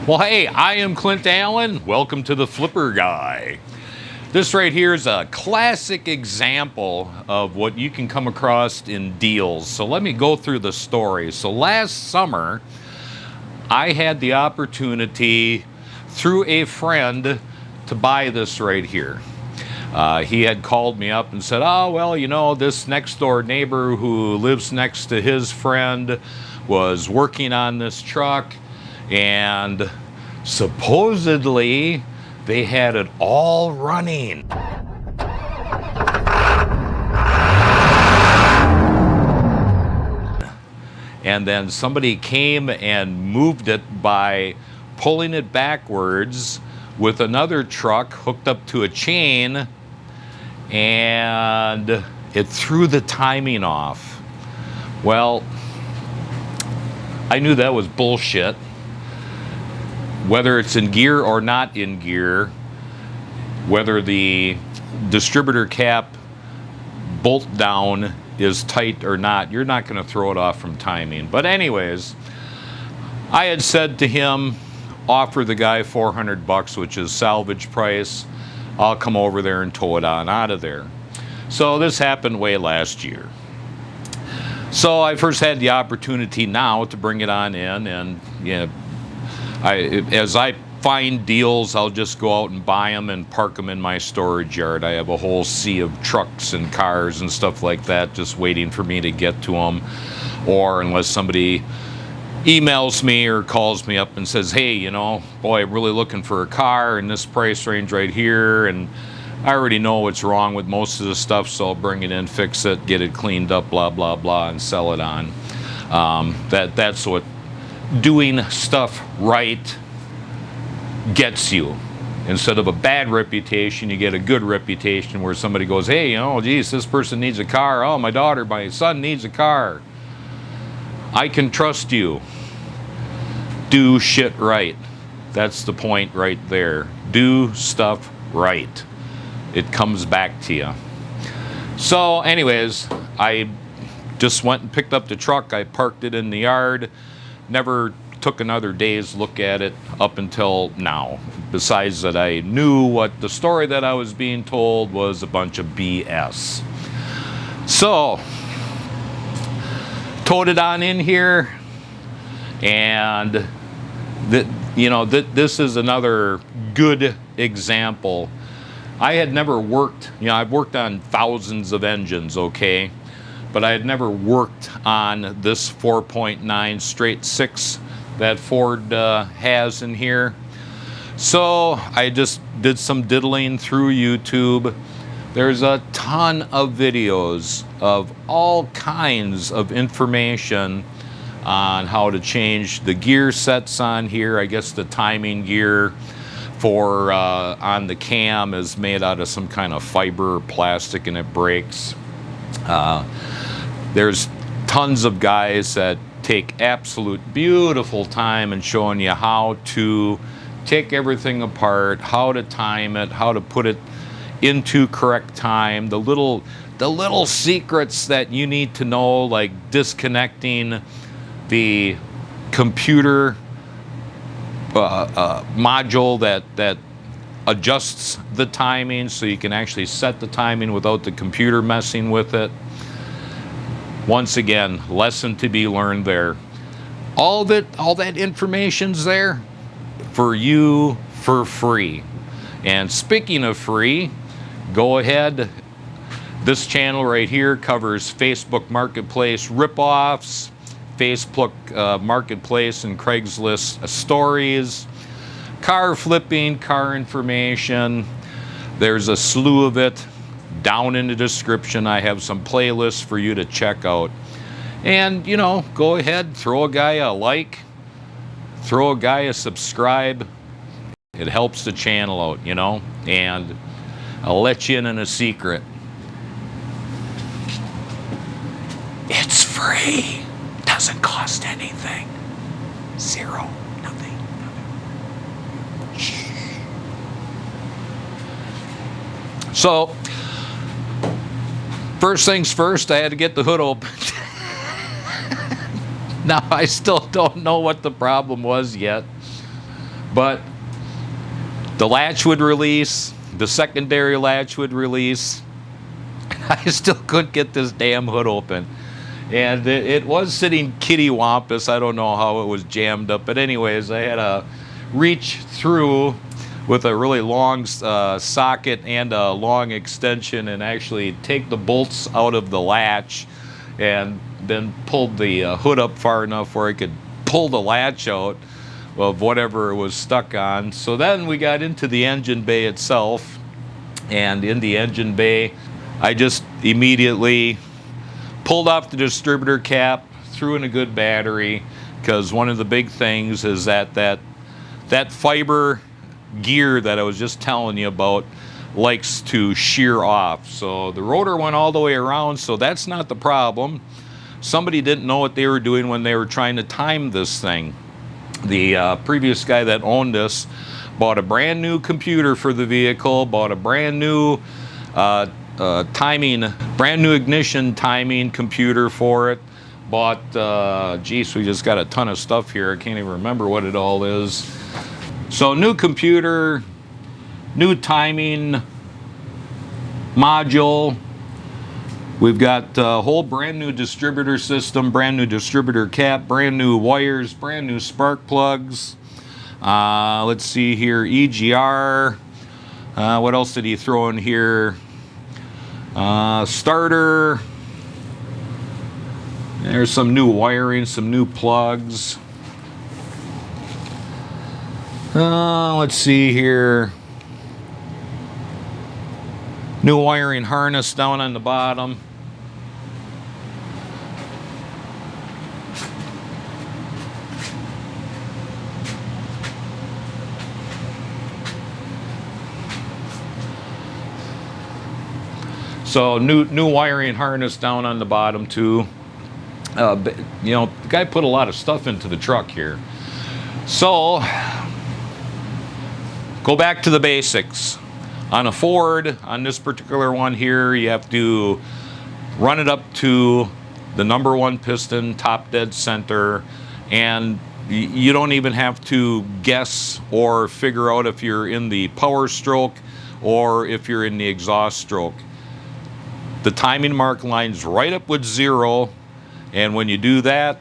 Well, hey, I am Clint Allen. Welcome to the Flipper Guy. This right here is a classic example of what you can come across in deals. So let me go through the story. So last summer, I had the opportunity through a friend to buy this right here. He had called me up and said, oh, well, you know, this next door neighbor who lives next to his friend was working on this truck, and supposedly they had it all running. And then somebody came and moved it by pulling it backwards with another truck hooked up to a chain, and it threw the timing off. Well, I knew that was bullshit. Whether it's in gear or not in gear, whether the distributor cap bolt down is tight or not, you're not going to throw it off from timing. But anyways, I had said to him, offer the guy $400, which is salvage price. I'll come over there and tow it on out of there. So this happened way last year. So I first had the opportunity now to bring it on in, and as I find deals, I'll just go out and buy them and park them in my storage yard. I have a whole sea of trucks and cars and stuff like that just waiting for me to get to them. Or unless somebody emails me or calls me up and says, hey, you know, boy, I'm really looking for a car in this price range right here, and I already know what's wrong with most of the stuff, so I'll bring it in, fix it, get it cleaned up, blah, blah, blah, and sell it on. That's what doing stuff right gets you. Instead of a bad reputation, you get a good reputation where somebody goes, hey, you know, geez, this person needs a car. Oh, my son needs a car. I can trust you. Do shit right. That's the point right there. Do stuff right. It comes back to you. So anyways, I just went and picked up the truck. I parked it in the yard. Never took another day's look at it up until now. Besides that, I knew what the story that I was being told was a bunch of BS. So, towed it on in here, and this is another good example. I had never worked, I've worked on thousands of engines, okay? But I had never worked on this 4.9 straight 6 that Ford has in here. So I just did some diddling through YouTube. There's a ton of videos of all kinds of information on how to change the gear sets on here. I guess the timing gear for on the cam is made out of some kind of fiber or plastic, and it breaks. There's tons of guys that take absolute beautiful time in showing you how to take everything apart, how to time it, how to put it into correct time, the little secrets that you need to know, like disconnecting the computer module that adjusts the timing so you can actually set the timing without the computer messing with it. Once again, lesson to be learned there. All that information's there for you for free. And speaking of free, go ahead. This channel right here covers Facebook Marketplace ripoffs, Facebook Marketplace and Craigslist stories, car flipping, car information. There's a slew of it. Down in the description, I have some playlists for you to check out. And, go ahead, throw a guy a like, throw a guy a subscribe. It helps the channel out, and I'll let you in on a secret. It's free. Doesn't cost anything. Zero. Nothing. Shh. So, first things first, I had to get the hood open. Now, I still don't know what the problem was yet. But the latch would release, the secondary latch would release. I still couldn't get this damn hood open. And it was sitting kitty-wampus. I don't know how it was jammed up. But anyways, I had to reach through with a really long socket and a long extension and actually take the bolts out of the latch and then pulled the hood up far enough where I could pull the latch out of whatever it was stuck on. So then we got into the engine bay itself, and in the engine bay I just immediately pulled off the distributor cap, threw in a good battery, because one of the big things is that fiber gear that I was just telling you about likes to shear off. So the rotor went all the way around, so that's not the problem. Somebody didn't know what they were doing when they were trying to time this thing. The previous guy that owned this bought a brand new computer for the vehicle, bought a brand new brand new ignition timing computer for it, bought, geez, we just got a ton of stuff here. I can't even remember what it all is. So new computer, new timing module. We've got a whole brand new distributor system, brand new distributor cap, brand new wires, brand new spark plugs. Let's see here, EGR. What else did he throw in here? Starter. There's some new wiring, some new plugs. Let's see here. New wiring harness down on the bottom. So new wiring harness down on the bottom too. You know, the guy put a lot of stuff into the truck here. So go back to the basics. On a Ford, on this particular one here, you have to run it up to the number one piston, top dead center, and you don't even have to guess or figure out if you're in the power stroke or if you're in the exhaust stroke. The timing mark lines right up with 0, and when you do that,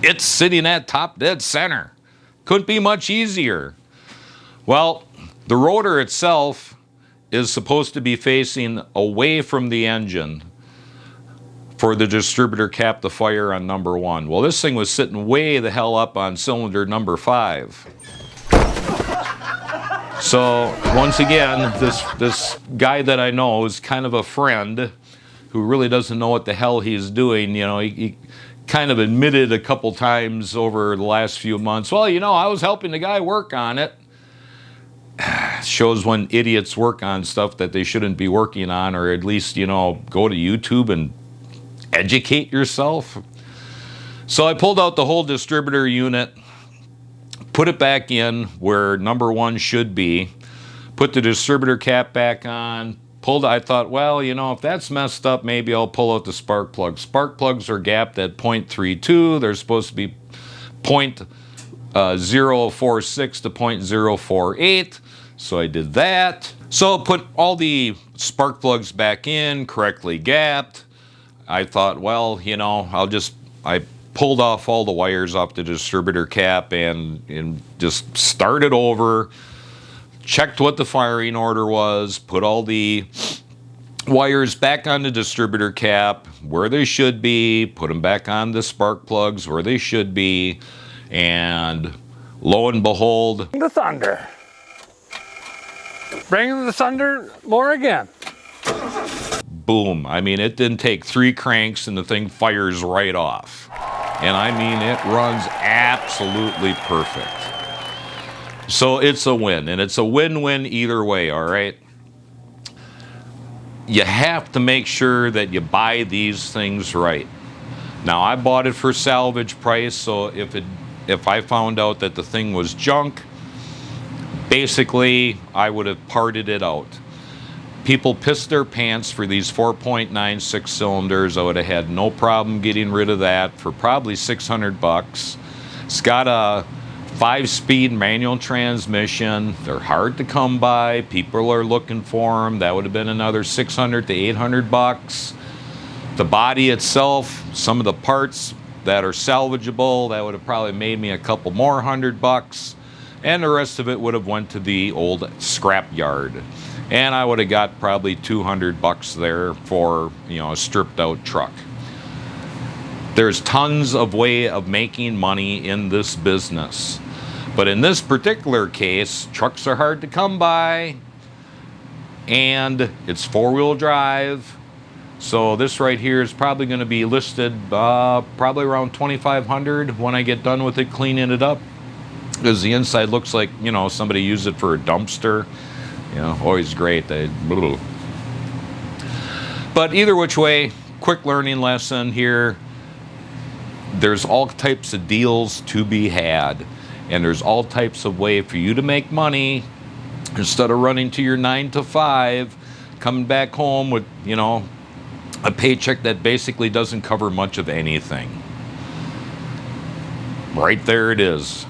it's sitting at top dead center. Couldn't be much easier. Well, the rotor itself is supposed to be facing away from the engine for the distributor cap to fire on number 1. Well, this thing was sitting way the hell up on cylinder number 5. So once again, this guy that I know is kind of a friend who really doesn't know what the hell he's doing. You know, he kind of admitted a couple times over the last few months, well, you know, I was helping the guy work on it. Shows when idiots work on stuff that they shouldn't be working on, or at least, you know, go to YouTube and educate yourself. So I pulled out the whole distributor unit, put it back in where number 1 should be, put the distributor cap back on, I thought, well, you know, if that's messed up, maybe I'll pull out the spark plugs. Spark plugs are gapped at 0.32. They're supposed to be 0.046 to 0.048. So I did that. So put all the spark plugs back in, correctly gapped. I thought, well, you know, I pulled off all the wires off the distributor cap and just started over, checked what the firing order was, put all the wires back on the distributor cap where they should be, put them back on the spark plugs where they should be, and lo and behold, the thunder. Bring the thunder more again. Boom. I mean, it didn't take 3 cranks and the thing fires right off. And I mean, it runs absolutely perfect. So it's a win, and it's a win-win either way, all right? You have to make sure that you buy these things right. Now, I bought it for salvage price, so if I found out that the thing was junk, basically, I would have parted it out. People pissed their pants for these 4.96 cylinders. I would have had no problem getting rid of that for probably $600. It's got a 5-speed manual transmission. They're hard to come by. People are looking for them. That would have been another 600 to 800 bucks. The body itself, some of the parts that are salvageable, that would have probably made me a couple more $100, and the rest of it would have went to the old scrap yard, and I would have got probably 200 bucks there for, you know, a stripped out truck. There's tons of way of making money in this business, but in this particular case, trucks are hard to come by, and it's 4-wheel drive. So this right here is probably going to be listed probably around $2,500 when I get done with it cleaning it up, because the inside looks like, you know, somebody used it for a dumpster. You know, always great. But either which way, quick learning lesson here. There's all types of deals to be had, and there's all types of way for you to make money instead of running to your 9 to 5, coming back home with, you know, a paycheck that basically doesn't cover much of anything. Right there it is.